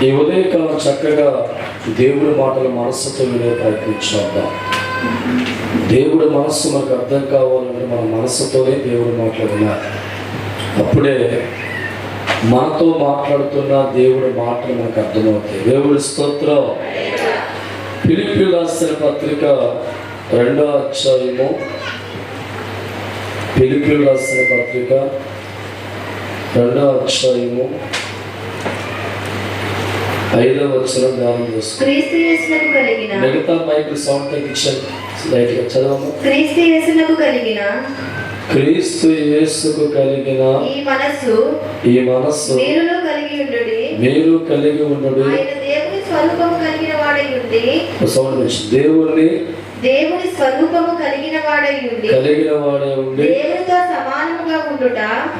ఈ ఉదయకాలం చక్కగా దేవుడి మాటలు మనస్సుతో వినే ప్రయత్నించాం. దేవుడి మనస్సు మనకు అర్థం కావాలంటే మన మనస్సుతోనే దేవుడి మాటలు వినాలి. అప్పుడే మనతో మాట్లాడుతున్న దేవుడి మాటలు మనకు అర్థమవుతాయి. దేవుడి స్తోత్రం. ఫిలిప్పీయులకు రాసిన పత్రిక 2వ అధ్యాయము, ఫిలిప్పీయులకు రాసిన పత్రిక 2వ అధ్యాయము 5వ వచనం ధ్యానం చేస్తాం. క్రీస్తు యేసునకు కలిగిన, మిగతా బైబిల్ సౌండ్ తగ్గించండి, లైట్గా చదవము. క్రీస్తు యేసునకు కలిగిన, క్రీస్తు యేసుకు కలిగిన ఈ మనస్సు మీరులో కలిగి ఉండుడి. మీరు కలిగి ఉండుడి. ఆయన దేవుని స్వరూపము కలిగిన వాడై ఉండి, సౌండ్ నుంచి దేవుని స్వరూపము కలిగిన వాడై ఉండి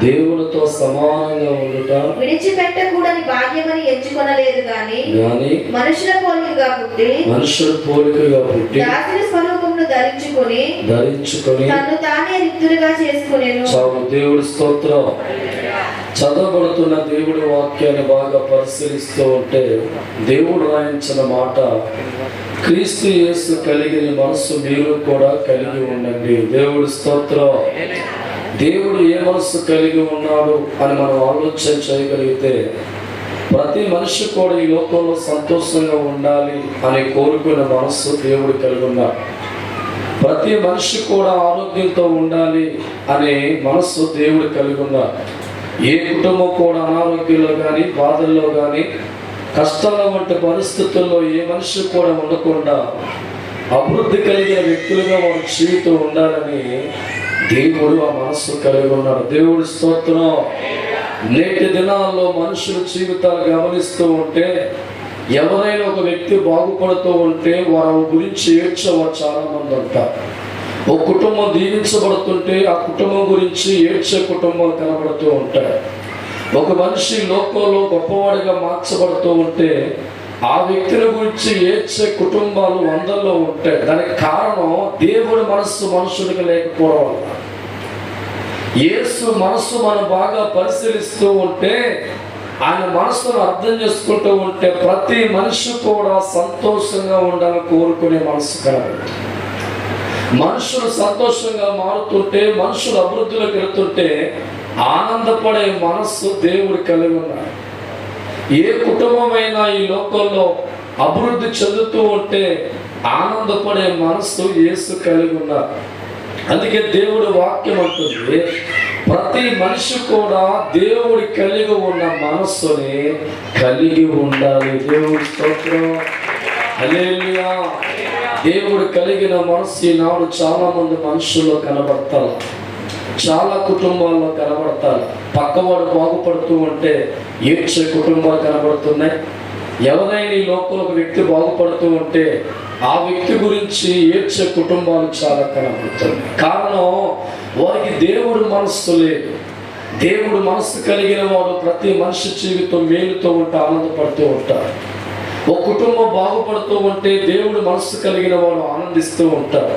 దేవునితో సమానంగా ఉండుట విడిచిపెట్టకూడని భాగ్యమని ఎంచుకొనలేదు గాని మనుషుల పోలికగా పుట్టి దాసుని స్వరూపమును ధరించుకొని తన్ను తానే రిక్తులుగా చేసుకొనెను. దేవుడి స్తోత్రం. చదవబడుతున్న దేవుడి వాక్యాన్ని బాగా పరిశీలిస్తూ ఉంటే దేవుడు రాయించిన మాట, క్రీస్తు యేసు కలిగిన మనస్సు మీరు కూడా కలిగి ఉండండి. దేవుడి స్తోత్రం. దేవుడు ఏ మనస్సు కలిగి ఉన్నాడు అని మనం ఆలోచన చేయగలిగితే, ప్రతి మనిషి కూడా ఈ లోకంలో సంతోషంగా ఉండాలి అని కోరుకునే మనస్సు దేవుడు కలిగి ఉన్నాడు. ప్రతి మనిషి కూడా ఆరోగ్యంతో ఉండాలి అనే మనస్సు దేవుడు కలిగి ఉన్నాడు. ఏ కుటుంబం కూడా అనారోగ్యంలో కానీ, బాధల్లో కానీ, కష్టాల వంటి పరిస్థితుల్లో ఏ మనిషి కూడా ఉండకుండా అభివృద్ధి కలిగిన వ్యక్తులుగా మన జీవితం ఉండాలని దేవుడు ఆ మనస్సు కలిగి ఉన్నాడు. దేవుడి స్తోత్రం. నేటి దినాల్లో మనుషుల జీవితాలు గమనిస్తూ ఉంటే, ఎవరైనా ఒక వ్యక్తి బాగుపడుతూ ఉంటే వారి గురించి ఏడ్చేవారు చాలా మంది ఉంటారు. ఒక కుటుంబం దీవించబడుతుంటే ఆ కుటుంబం గురించి ఏడ్చే కుటుంబాలు కనబడుతూ ఉంటాయి. ఒక మనిషి లోకంలో గొప్పవాడిగా మార్చబడుతూ ఉంటే ఆ వ్యక్తుల గురించి ఏడ్చే కుటుంబాలు 100లో ఉంటాయి. దానికి కారణం దేవుడి మనస్సు మనుషుడికి లేకపోవడం వల్ల. యేసు మనస్సు మనం బాగా పరిశీలిస్తూ ఉంటే, ఆయన మనస్సును అర్థం చేసుకుంటూ ఉంటే, ప్రతి మనిషి కూడా సంతోషంగా ఉండాలని కోరుకునే మనస్సు కనబడుతుంది. మనుషులు సంతోషంగా మారుతుంటే, మనుషులు అభివృద్ధిలోకి వెళుతుంటే ఆనందపడే మనస్సు దేవుడు కలిగి ఉన్నాడు. ఏ కుటుంబమైనా ఈ లోకంలో అభివృద్ధి చెందుతూ ఉంటే ఆనందపడే మనస్సు యేసు కలిగి ఉన్నాడు. అందుకే దేవుడి వాక్యం అంటుంది, ప్రతి మనిషి కూడా దేవుడి కలిగి ఉన్న మనస్సుని కలిగి ఉండాలి. దేవుడి స్తోత్రం. హల్లెలూయా. దేవుడు కలిగిన మనస్సు ఈనాడు చాలా మంది మనుషుల్లో కనబడతారు, చాలా కుటుంబాల్లో కనబడతారు. పక్కవాడు బాగుపడుతూ ఉంటే ఏడ్చే కుటుంబాలు కనబడుతున్నాయి. ఎవరైనా ఈ లోపల ఒక వ్యక్తి బాగుపడుతూ ఉంటే ఆ వ్యక్తి గురించి ఏడ్చే కుటుంబాలు చాలా కనబడుతున్నాయి. కారణం, వారికి దేవుడు మనస్సు లేదు. దేవుడు మనస్సు కలిగిన వాడు ప్రతి మనిషి జీవితం మేలుతో ఉంటే ఆనందపడుతూ ఉంటారు. ఒక కుటుంబం బాగుపడుతూ ఉంటే దేవుడు మనస్సు కలిగిన వాడు ఆనందిస్తూ ఉంటారు.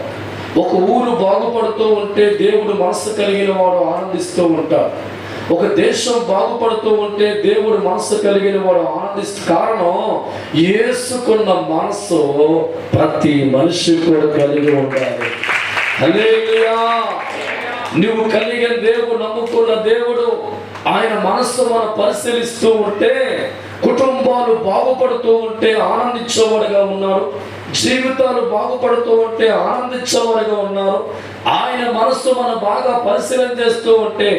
ఒక ఊరు బాగుపడుతూ ఉంటే దేవుడు మనస్సు కలిగిన వాడు ఆనందిస్తూ ఉంటాడు. ఒక దేశం బాగుపడుతూ ఉంటే దేవుడు మనస్సు కలిగిన వాడు ఆనందిస్తూ. కారణం, యేసుకున్న మనస్సు ప్రతి మనిషి కూడా కలిగి ఉండాలి. హల్లెలూయా. నువ్వు కలిగిన దేవుడు, నమ్ముకున్న దేవుడు, ఆయన మనస్సు మనం పరిశీలిస్తూ ఉంటే, కుటుంబాలు బాగుపడుతూ ఉంటే ఆనందించేవాడుగా ఉన్నారు, జీవితాలు బాగుపడుతూ ఉంటే ఆనందించేవారుగా ఉన్నారు. ఆయన మనస్సు మనం బాగా పరిశీలన చేస్తూ ఉంటే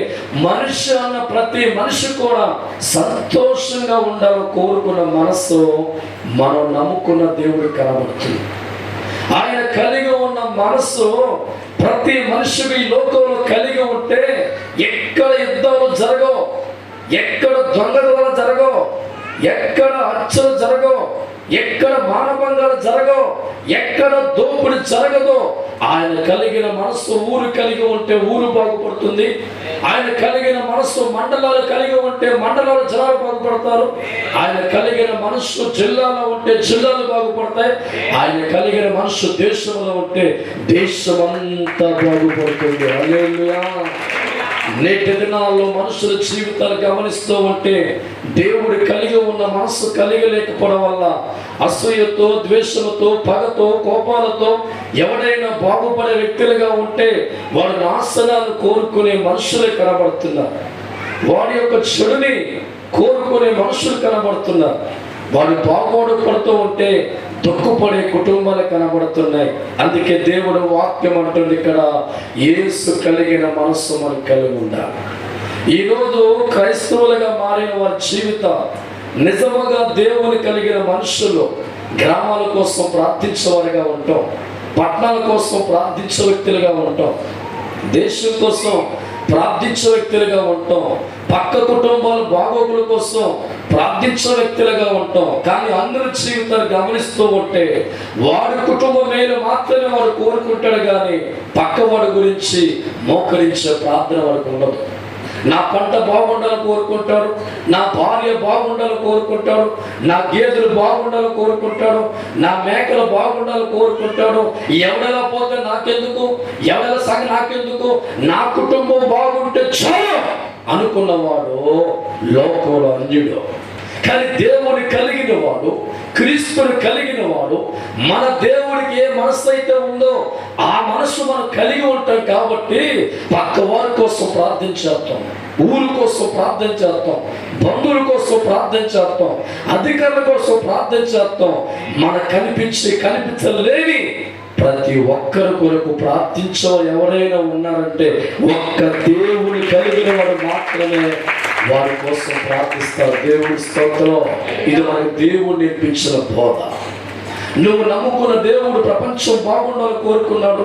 మనిషి అన్న ప్రతి మనిషి కూడా సంతోషంగా ఉండాలని కోరుకున్న మనస్సు మనం నమ్ముకున్న దేవుడు కనబడుతుంది. ఆయన కలిగి ఉన్న మనస్సు ప్రతి మనిషికి ఈ లోకంలో కలిగి ఉంటే ఎక్కడ యుద్ధాలు జరగవు, ఎక్కడ దొంగతనాలు జరగవు, ఎక్కడ హత్యలు జరగవు, ఎక్కడ మానభంగాలు జరగవు, ఎక్కడ దోపిడి జరగదు. ఆయన కలిగిన మనస్సు ఊరు కలిగి ఉంటే ఊరు బాగుపడుతుంది. ఆయన కలిగిన మనస్సు మండలాలు కలిగి ఉంటే మండలాలు జనాలు బాగుపడతారు. ఆయన కలిగిన మనస్సు జిల్లాలో ఉంటే జిల్లాలు బాగుపడతాయి. ఆయన కలిగిన మనస్సు దేశంలో ఉంటే దేశమంతా బాగుపడుతుంది. హల్లెలూయా. నేటి దినాల్లో మనుషుల జీవితాలు గమనిస్తూ ఉంటే దేవుడు కలిగి ఉన్న మనస్సు కలిగి లేకపోవడం వల్ల అసూయతో, ద్వేషంతో, పగతో, కోపాలతో ఎవడైనా బాగుపడే వ్యక్తులుగా ఉంటే వాడు నాశనాన్ని కోరుకునే మనుషులే కనబడుతున్నారు. వాడి యొక్క చెడుని కోరుకునే మనుషులు కనబడుతున్నారు. వాడు బాగోడుపడుతూ ఉంటే దుఃఖపడే కుటుంబాలు కనబడుతున్నాయి. అందుకే దేవుడు వాక్యం అంటుంది ఇక్కడ, యేసు కలిగిన మనస్సు మనకు కలిగి ఉండాలి. ఈరోజు క్రైస్తవులుగా మారిన వారి జీవితం నిజముగా దేవుని కలిగిన మనుషులు గ్రామాల కోసం ప్రార్థించేవారుగా ఉంటాం, పట్టణాల కోసం ప్రార్థించే వ్యక్తులుగా ఉంటాం, దేశం కోసం ప్రార్థించే వ్యక్తులుగా ఉంటాం, పక్క కుటుంబాల బాగోగుల కోసం ప్రార్థించే వ్యక్తులుగా ఉంటాం. కానీ అందరి జీవితాన్ని గమనిస్తూ ఉంటే వాడి కుటుంబం మేలు మాత్రమే వాడు కోరుకుంటాడు, కానీ పక్కవాడి గురించి మోకరించే ప్రార్థన వాడికి ఉండదు. నా పంట బాగుండాలని కోరుకుంటాడు, నా భార్య బాగుండాలని కోరుకుంటాడు, నా గేదెలు బాగుండాలని కోరుకుంటాడు, నా మేకలు బాగుండాలని కోరుకుంటాడు. ఎవడెలా పోతే నాకెందుకు, ఎవడెలా సాగి నాకెందుకు, నా కుటుంబం బాగుంటే చాలు అనుకున్నవాడు లోకంలో అన్యుడు. కానీ దేవుని కలిగిన వాడు, క్రీస్తుని కలిగిన వాడు, మన దేవుడికి ఏ మనసు అయితే ఉందో ఆ మనసు మనం కలిగి ఉంటాం. కాబట్టి పక్క వారి కోసం ప్రార్థన చేస్తాం, ఊరి కోసం ప్రార్థన చేస్తాం, బంధువుల కోసం ప్రార్థన చేస్తాం, అధికారుల కోసం ప్రార్థన చేస్తాం. మనకు కనిపించలేని ప్రతి ఒక్కరి కొరకు ప్రార్థించే ఎవరైనా ఉన్నారంటే ఒక్క దేవుని కలిగిన వాడు మాత్రమే వారి కోసం ప్రార్థిస్తారు. దేవుడి స్తోత్రం. ఇది మనకు దేవుడు నేర్పించిన బోధ. నువ్వు నమ్ముకున్న దేవుడు ప్రపంచం బాగుండాలని కోరుకున్నాడు,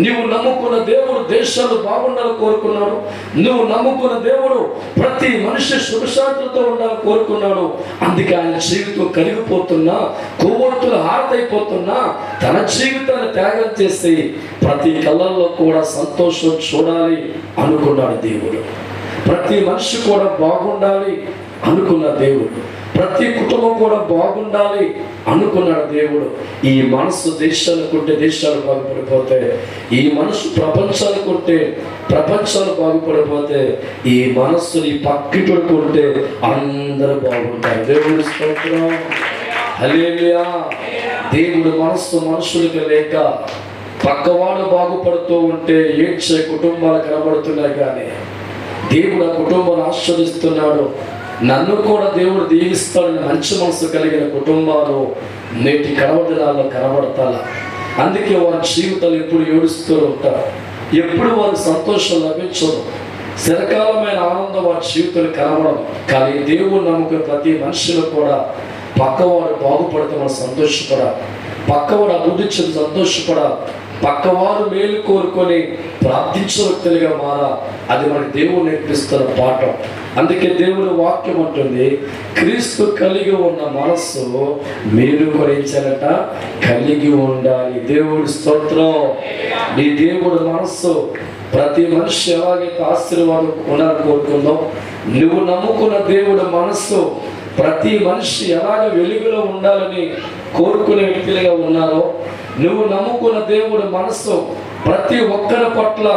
నువ్వు నమ్ముకున్న దేవుడు దేశాలు బాగుండాలని కోరుకున్నాడు, నువ్వు నమ్ముకున్న దేవుడు ప్రతి మనిషి సుఖశాంతులతో ఉండాలని కోరుకున్నాడు. అందుకే ఆయన జీవితం కరిగిపోతున్నా, కొవ్వొత్తులు హారతైపోతున్నా తన జీవితాన్ని త్యాగం చేసి ప్రతి కళ్ళల్లో కూడా సంతోషం చూడాలి అనుకున్నాడు దేవుడు. ప్రతి మనిషి కూడా బాగుండాలి అనుకున్న దేవుడు, ప్రతి కుటుంబం కూడా బాగుండాలి అనుకున్నాడు దేవుడు. ఈ మనసు దేశాలకుంటే దేశాలు బాగుపడిపోతే, ఈ మనసు ప్రపంచాలకుంటే ప్రపంచాలు బాగుపడిపోతే, ఈ మనస్సుని పక్కిటుడుకు ఉంటే అందరూ బాగుంటారు. దేవుడి స్తోత్రం. హల్లెలూయా. దేవుడు మనస్సు మనుషులకి లేక పక్కవాడు బాగుపడుతూ ఉంటే ఏడ్చే కుటుంబాలు కనబడుతున్నాయి. కానీ దేవుడు ఆ కుటుంబాన్ని ఆస్వాదిస్తున్నాడు. నన్ను కూడా దేవుడు దీవిస్తాడని మంచి మనసు కలిగిన కుటుంబాలు నేటి కనబడినాల్లో కనబడతాల. అందుకే వారి జీవితాలు ఎప్పుడు ఏడుస్తూ ఉంటారు, ఎప్పుడు వారి సంతోషం లభించదు, చిరకాలమైన ఆనందం వారి జీవితాలు కనబడదు. కానీ దేవుడు నమ్ముకున్న ప్రతి మనిషిలో కూడా పక్కవాడు బాగుపడితే మనం సంతోషపడాలి, పక్కవాడు అభివృద్ధి చెంది సంతోషపడాలి, పక్కవారు మేలు కోరుకొని ప్రార్థించే వ్యక్తులుగా మారా. అది మనకి దేవుడు నేర్పిస్తున్న పాఠం. అందుకే దేవుడు వాక్యం అంటుంది, క్రీస్తు కలిగి ఉన్న మనస్సు మీరు కొరించాలట కలిగి ఉండాలి. దేవుడి స్తోత్రం. నీ దేవుడు మనస్సు ప్రతి మనిషి ఎలాగైతే ఆశీర్వాదం ఉండాలని కోరుకుందాం, నువ్వు నమ్ముకున్న దేవుడు మనస్సు ప్రతి మనిషి ఎలాగ వెలుగులో ఉండాలని కోరుకునే వ్యక్తులుగా ఉన్నారో, నువ్వు నమ్ముకున్న దేవుడు మనస్సు ప్రతి ఒక్కరి పట్ల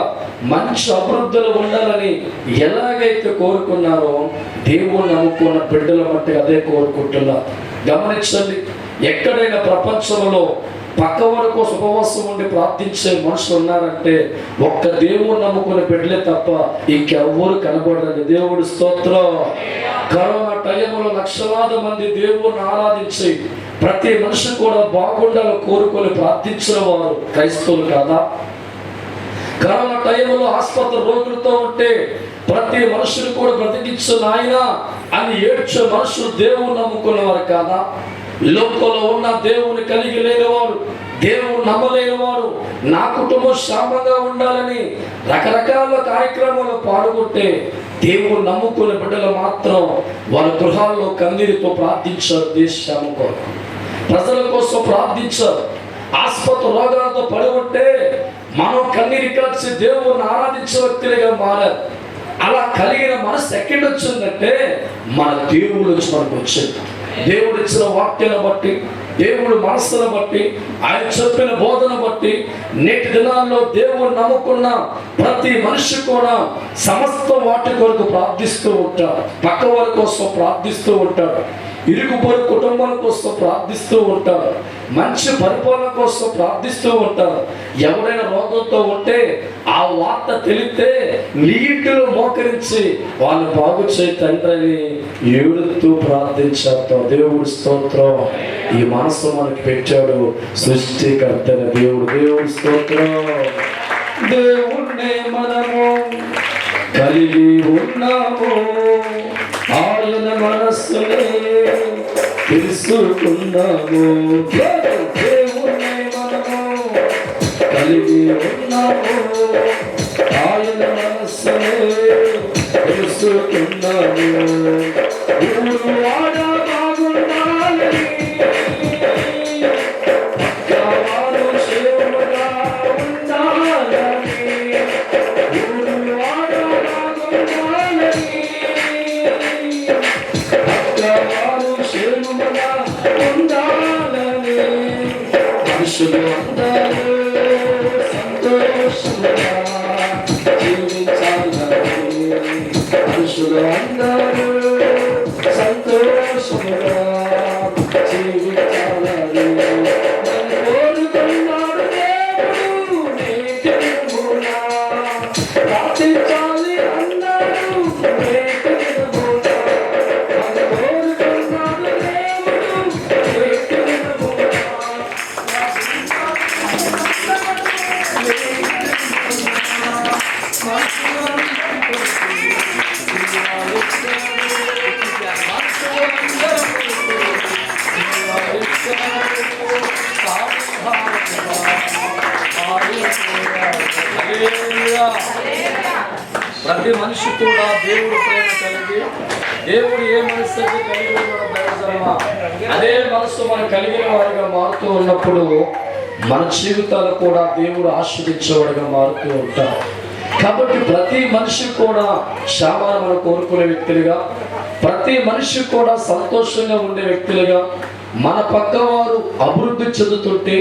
మంచి అభివృద్ధిలో ఉండాలని ఎలాగైతే కోరుకున్నారో, దేవుడు నమ్ముకున్న బిడ్డల బట్టి అదే కోరుకుంటున్నా. గమనించండి, ఎక్కడైనా ప్రపంచంలో పక్కవారి కోసం ఉపవాసం ఉండి ప్రార్థించే మనుషులు ఉన్నారంటే ఒక్క దేవుడు నమ్ముకున్న బిడ్డలే తప్ప ఇంకెవ్వరు కనబడలేదు. దేవుడి స్తోత్రం. కరోనా టైంలో లక్షలాది మంది దేవుడిని ఆరాధించి ప్రతి మనిషి కూడా బాగుండాలని కోరుకొని ప్రార్థించిన వారు క్రైస్తవులు కాదా? కరోనా టైంలో ఆసుపత్రి రోగులతో ఉంటే ప్రతి మనుషులు కూడా బ్రతికించు నాయన అని ఏడ్చే మనుషులు దేవుని నమ్ముకున్నవారు కాదా? లోకంలో ఉన్న దేవుని కలిగి లేనివారు, దేవుని నమ్మలేనివారు, నా కుటుంబం క్షేమంగా ఉండాలని రకరకాల కార్యక్రమాలు పాల్గొంటే దేవుని నమ్ముకునే బిడ్డలు మాత్రం వాళ్ళ గృహాల్లో కన్నీరుతో ప్రార్థించారు. దేశం కోసం, ప్రజల కోసం ప్రార్థించారు. ఆసుపత్రి రోగాలతో పడి ఉంటే మనం కన్నీరు కలిసి దేవుని ఆరాధించే వ్యక్తులుగా మారారు. అలా కలిగిన మనసు ఎక్కడి వచ్చిందంటే మన దేవుడు వచ్చి మనకు వచ్చింది. దేవుడు ఇచ్చిన వాక్యాన్ని బట్టి, దేవుడు మనస్సును బట్టి, ఆయన చెప్పిన బోధన బట్టి నేటి దినాల్లో దేవుడు నమ్ముకున్న ప్రతి మనిషి కూడా సమస్త వాటి కొరకు ప్రార్థిస్తూ ఉంటాడు, పక్క వారి కోసం ప్రార్థిస్తూ ఉంటాడు. ఇరుగు పొరుగు కుటుంబాల కోసం ప్రార్థిస్తూ ఉంటారు, మంచి పరిపాలన కోసం ప్రార్థిస్తూ ఉంటారు. ఎవరైనా రోగంతో ఉంటే ఆ వార్త తెలిస్తే నీటిలో మోకరించి వాళ్ళు బాగు చేయి తండ్రిని ఏడుతూ ప్రార్థించారు. దేవుడి స్తోత్రం. ఈ మనసు మనకి పెట్టాడు సృష్టికర్తన దేవుడు. దేవుడి స్తోత్రం. దేవుణ్ణి మనము కలిగి ఉన్నాము, ఆయన మనస్సునే తెలుసుకున్నాము. దేవుణ్ణి మనము కలిగి ఉన్నాము, ఆయన మనస్సునే తెలుసుకున్నాము. ఊరు వాడ బాగుండాలని, పక్కవారు క్షేమంగా ఉండాలని, ఊరు వాడ బాగుండాలని, పక్కవారు క్షేమంగా ఉండాలని, మనుషులు అందరూ సంతోషంగా జీవించాలని, మనుషులు అందరూ సంతోషంగా జీవించాలని కోరుకున్నాడు దేవుడు. నేటిదినమునా ప్రార్థించాలి అన్నాడు, నేటిదినమునా కోరుకున్నాడు దేవుడు. నేటిదినమునా ప్రతి మనిషి కూడా దేవుడు ప్రేమ కలిగి, దేవుడు ఏ మనసు కలిగి ఉన్నాడో దైవజనమా అదే మనసు మనం కలిగిన వారిగా మారుతూ ఉన్నప్పుడు మన జీవితాలు కూడా దేవుడు ఆస్వాదించేవాడిగా మారుతూ ఉంటారు. కాబట్టి ప్రతి మనిషి కూడా క్షేమాన్ని మనం కోరుకునే వ్యక్తులుగా, ప్రతి మనిషి కూడా సంతోషంగా ఉండే వ్యక్తులుగా, మన పక్కవారు అభివృద్ధి చెందుతుంటే,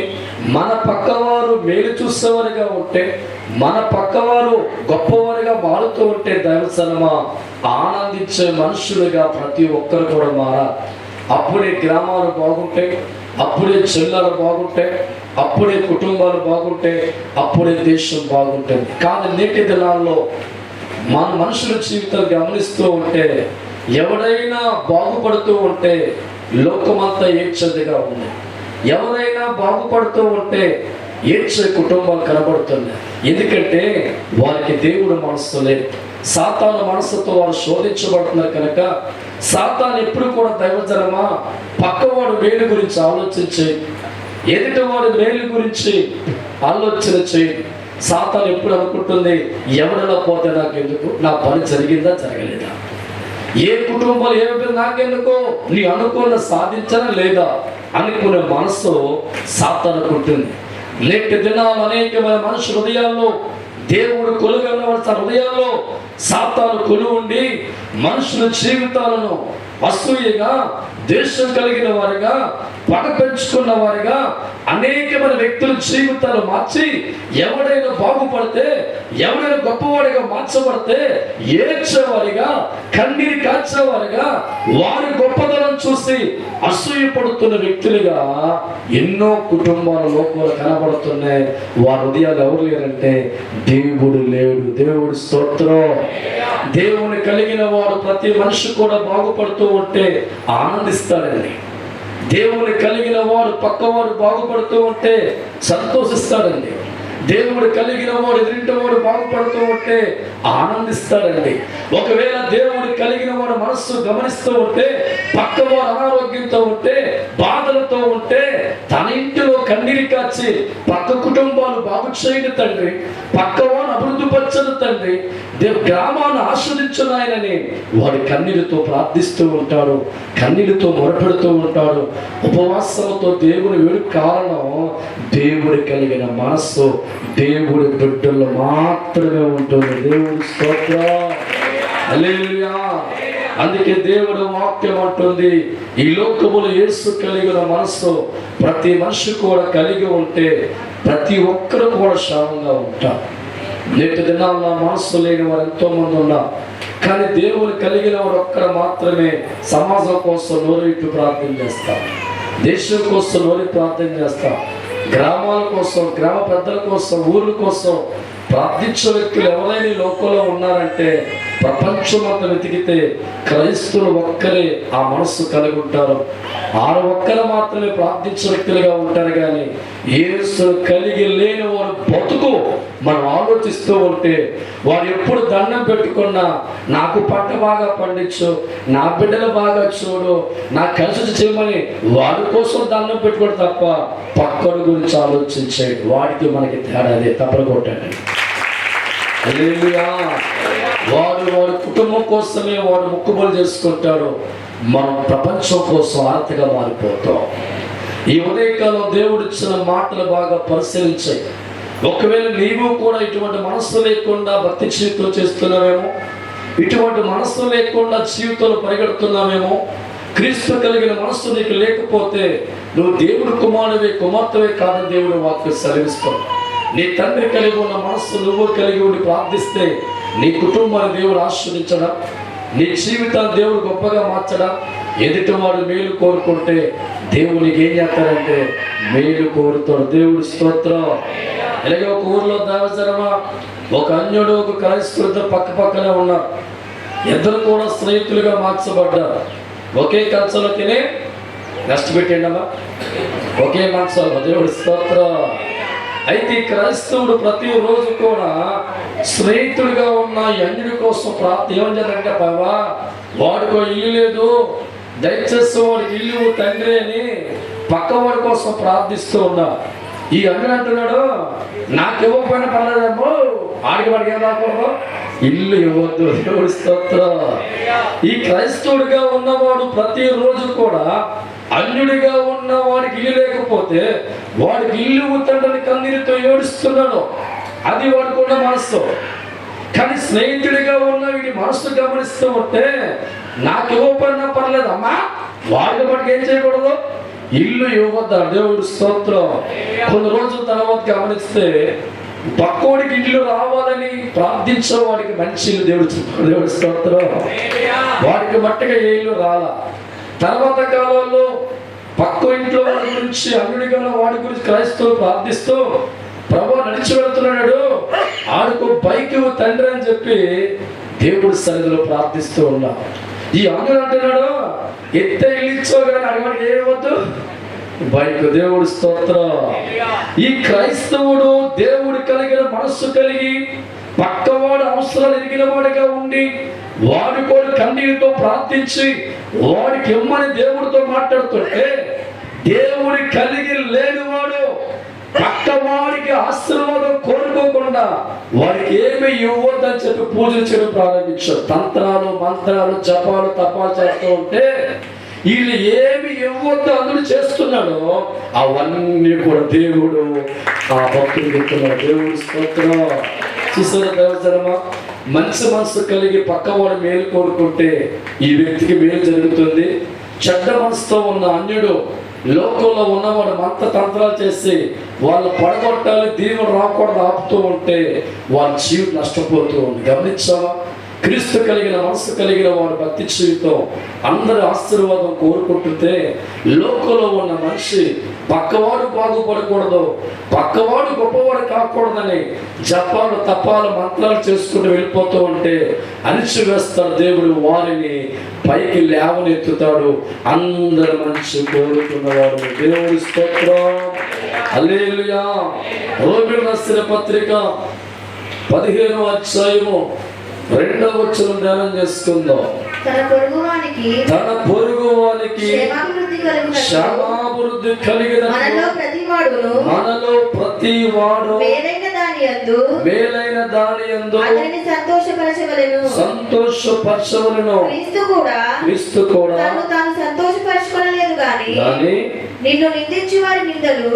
మన పక్కవారు మేలు చూసేవారిగా ఉంటే, మన పక్కవారు గొప్పవారిగా మారుతూ ఉంటే దైవజనమా ఆనందించే మనుషులుగా ప్రతి ఒక్కరు కూడా మారాలి. అప్పుడే గ్రామాలు బాగుంటాయి, అప్పుడే జిల్లాలు బాగుంటాయి, అప్పుడే కుటుంబాలు బాగుంటాయి, అప్పుడే దేశం బాగుంటుంది. కానీ నేటి దినాల్లో మన మనుషుల జీవితాలు గమనిస్తూ ఉంటే ఎవరైనా బాగుపడుతూ ఉంటే లోకమంతా ఏడ్చేదిగా ఉంది. ఎవరైనా బాగుపడుతూ ఉంటే ఏడ్చే కుటుంబాలు కనబడుతున్నాయి. ఎందుకంటే వారికి దేవుడు మనస్సు లేదు, సాతాను మనస్సుతో వారు శోధించబడుతున్నారు. కనుక సాతాను ఎప్పుడు కూడా దైవజనమా పక్కవాడు మేలు గురించి ఆలోచించి, ఎదుటివాడు మేలు గురించి ఆలోచన చేయి. సాతాను ఎప్పుడు అనుకుంటుంది, ఎవరిలో పోతే నాకెందుకు, నా పని జరిగిందా జరగలేదా, ఏ కుటుంబాలు ఏమిటి నాకెందుకు, నీ అనుకున్న సాధించనా లేదా అనుకునే మనసు సాతాను అనుకుంటుంది. నేటి దినాలు అనేకమైన మనుషు హృదయాల్లో దేవుడు కొలుగన్న హృదయాల్లో సాతాను కొలువు ఉండి మనుషుల జీవితాలను అసూయగా, దేశం కలిగిన వారిగా, పగ పెంచుకున్న వారిగా అనేకమైన వ్యక్తుల జీవితాలు మార్చి ఎవడైనా బాగుపడితే, ఎవరైనా గొప్పవాడిగా మార్చబడితే ఏడ్చేవారిగా, కన్నీరు కాచేవారిగా, వారి గొప్పతనం చూసి అసూయ పడుతున్న వ్యక్తులుగా ఎన్నో కుటుంబాల లోపల కనబడుతున్నాయి. వారి హృదయాలు ఎవరు లేరంటే దేవుడు లేడు. దేవుడు స్తోత్రం. దేవుని కలిగిన వాడు ప్రతి మనిషి కూడా బాగుపడుతూ ఉంటే ఆనందిస్తాడండి. దేవుని కలిగిన వాడు పక్కవాడు బాగుపడుతూ ఉంటే సంతోషిస్తాడండి. దేవుడు కలిగిన వాడు ఎదురింటి వాడు బాగుపడుతూ ఉంటే ఆనందిస్తాడండి. ఒకవేళ దేవుడు కలిగిన వాడు మనస్సు గమనిస్తూ ఉంటే, పక్కవాడు అనారోగ్యంతో ఉంటే, బాధలతో ఉంటే తన ఇంటిలో కన్నీరు కాచి పక్క కుటుంబాలు బాగు చేయని తండ్రి, పక్కవాడు అభివృద్ధి పరచని తండ్రి, గ్రామాన్ని ఆస్వాదించున్నాయనని వాడి కన్నీరుతో ప్రార్థిస్తూ ఉంటాడు, కన్నీరుతో మొరపెడుతూ ఉంటాడు. ఉపవాసంతో దేవుని వేడుక కారణం దేవుడి కలిగిన మనస్సు దేవుడి బిడ్డల్లో మాత్రమే ఉంటుంది. దేవుడి స్తోత్రం. హల్లెలూయా. అందుకే దేవుడు వాక్యం అంటుంది, ఈ లోకములో యేసు కలిగిన మనస్సు ప్రతి మనిషి కూడా కలిగి ఉంటే ప్రతి ఒక్కరు కూడా క్షేమంగా ఉంటారు. నేటి దినాల్లో మనస్సు లేని వారు ఎంతో మంది ఉన్నారు. కానీ దేవుని కలిగిన వాడు ఒక్కడ మాత్రమే సమాజం కోసం నోరెట్టు ప్రార్థన చేస్తాం, దేశం కోసం నోరి ప్రార్థన చేస్తాం, గ్రామాల కోసం, గ్రామ పెద్దల కోసం, ఊర్ల కోసం ప్రార్థించే వ్యక్తులు ఎవరైనా ఈ లోకంలో ఉన్నారంటే ప్రపంచమంతా వెతికితే క్రైస్తవులు ఒక్కరే ఆ మనస్సు కలిగి ఉంటారు. ఆరు ఒక్కరు మాత్రమే ప్రార్థించే వ్యక్తులుగా ఉంటారు. కానీ యేసు కలిగి లేని వారు బతుకు మనం ఆలోచిస్తూ ఉంటే వారు ఎప్పుడు దండం పెట్టుకున్నా నాకు పంట బాగా పండించు, నా బిడ్డలు బాగా చూడు, నా కలిసి చేయమని వాడి కోసం దండం పెట్టుకోడు తప్ప పక్కన గురించి ఆలోచించే వాడికి మనకి తేడా అదే. తప్పలు కొట్టండి. హల్లెలూయా. వాడి కుటుంబం కోసమే వాడు మొక్కుబడులు చేసుకుంటాడు. మనం ప్రపంచం కోసం ఆర్తిగా మారిపోతాం. ఈ ఉదయకాలం దేవుడు ఇచ్చిన మాటలు బాగా పరిశీలించాయి. ఒకవేళ నీవు కూడా ఇటువంటి మనస్సు లేకుండా భక్తి జీవితం చేస్తున్నావేమో, ఇటువంటి మనస్సు లేకుండా జీవితంలో పరిగెడుతున్నావేమో, క్రీస్తు కలిగిన మనస్సు నీకు లేకపోతే నువ్వు దేవుడు కుమారుడివే, కుమార్తెవే కాదని దేవుడు వాక్యం సెలవిస్తాడు. నీ తండ్రి కలిగి ఉన్న మనస్సు నువ్వు కలిగి ఉండి ప్రార్థిస్తే నీ కుటుంబాన్ని దేవుడు ఆశీర్వదించడా, నీ జీవితాన్ని దేవుడు గొప్పగా మార్చడా. ఎదుటి వాడు మేలు కోరుకుంటే దేవునికి ఏం చేస్తారంటే మేలు కోరుతాడు. దేవుడు స్తోత్రం. అలాగే ఒక ఊర్లో దావజరమా ఒక అన్యుడు ఒక క్రైస్తవుడితో పక్క పక్కనే ఉన్నారు. ఇద్దరు కూడా స్నేహితులుగా మార్చబడ్డారు. ఒకే కంచంలో తినే నష్టపెట్టిండమ్మా, ఒకే మంచంలో. దేవుడు స్తోత్రం. అయితే క్రైస్తవుడు ప్రతిరోజు కూడా స్నేహితుడిగా ఉన్న అన్యుడి కోసం ప్రార్థన ఏమని చేద్దంటే, బాబా వాడికో ఇల్లు లేదు, దయచేసి వాడికి ఇల్లు తండ్రి అని పక్కవాడి కోసం ప్రార్థిస్తూ ఉన్నా. ఈ అన్యుడు అంటున్నాడు, నాకు ఇవ్వకపోయినా పర్లేదేమో, ఆడికి వాడికి ఏం రాకూడదు, ఇల్లు ఇవ్వద్దు. దేవుడి స్తోత్రం. ఈ క్రైస్తవుడిగా ఉన్నవాడు ప్రతిరోజు కూడా అన్యుడిగా ఉన్న వాడికి ఇల్లు లేకపోతే వాడికి ఇల్లు తండ్రిని కన్నీరుతో ఏడుస్తున్నాడు. అది వాడికి ఉన్న మనస్సు. కానీ స్నేహితుడిగా ఉన్న వీడి మనస్సు గమనిస్తూ ఉంటే నాకు ఇవ్వకపోయినా పర్లేదు అమ్మా, వాడికి వాడికి ఏం చేయకూడదు, ఇల్లు ఇవ్వద్దా. దేవుడు స్తోత్రం. కొన్ని రోజుల తర్వాత గమనిస్తే పక్కోడికి ఇల్లు రావాలని ప్రార్థించే వాడికి మంచి ఇల్లు దేవుడు స్తోత్రం. వాడికి మట్టుగా ఏ ఇల్లు రాలా. తర్వాత కాలంలో పక్క ఇంట్లో వాడి గురించి, అన్యుడిగా వాడి గురించి క్రైస్తవులు ప్రార్థిస్తూ ప్రభు నడిచి వెళ్తున్నాడు, ఆడుకో బైక్ తండ్రి అని చెప్పి దేవుడి సన్నిధిలో ప్రార్థిస్తూ ఉన్నా. ఈ అన్యుడు అంటున్నాడు, ఎత్త ఇల్లిచ్చో కానీ అడిగి ఏమవద్దు బైక్. దేవుడు స్తోత్రం. ఈ క్రైస్తవుడు దేవుడు కలిగిన మనస్సు కలిగి పక్కవాడు అవసరాలు ఎరిగిన వాడిగా ఉండి వాడి కూడా కన్నీటితో ప్రార్థించి వాడికి ఇమ్మని దేవుడితో మాట్లాడుతుంటే, దేవుడి కలిగి లేనివాడు పక్కవాడికి ఆశీర్వాదం కోరుకోకుండా వాడికి ఏమి ఇవ్వద్దని చెప్పి పూజలు చేయడం ప్రారంభించారు. తంత్రాలు, మంత్రాలు, జపాలు, తపాలు చేస్తూ ఉంటే వీళ్ళు ఏమి ఇవ్వద్దు అందులో చేస్తున్నాడో అవన్నీ కూడా దేవుడు ఆ భక్తులు చెప్తున్నాడు. దేవుడు స్తోత్రం. చూసారా దేవజనమా, మంచి మనసు కలిగి పక్కవాడు మేలు కోరుకుంటే ఈ వ్యక్తికి మేలు జరుగుతుంది. చెడ్డ మనసుతో ఉన్న అన్యుడు లోకంలో ఉన్నవాడు మంత్ర తంత్రాలు చేసి వాళ్ళు పడగొట్టాలి, దీవులు రాకూడదు ఆపుతూ ఉంటే వాళ్ళ జీవితం నష్టపోతూ ఉంది. గమనించావా? క్రీస్తు కలిగిన మనసు కలిగిన వాడు భక్తి జీవితం అందరి ఆశీర్వాదం కోరుకుంటుంటే లోకంలో ఉన్న మనిషి పక్కవాడు బాగుపడకూడదు, పక్కవాడు గొప్పవాడు కాకూడదని జపాలు, తపాలు, మంత్రాలు చేసుకుంటూ వెళ్ళిపోతూ ఉంటే అణిచివేస్తాడు దేవుడు. వారిని పైకి లేవనెత్తుతాడు. అందరు మనిషి కోరుకున్నవాడు. దేవుడి స్తోత్రం. హల్లెలూయా. రోమీయులకు రాసిన పత్రిక 15వ అధ్యాయము 2వ వచనం ధ్యానం చేసుకుందాం. తన పొరుగువానికి క్షేమాభివృద్ధి కలిగిన మనలో ప్రతివాడు మేలైన దాని యందు సంతోషపరచవలెను. క్రీస్తు కూడా తాను సంతోషపరచుకోలేదు గాని నిన్ను నిందించి వారి నిందలు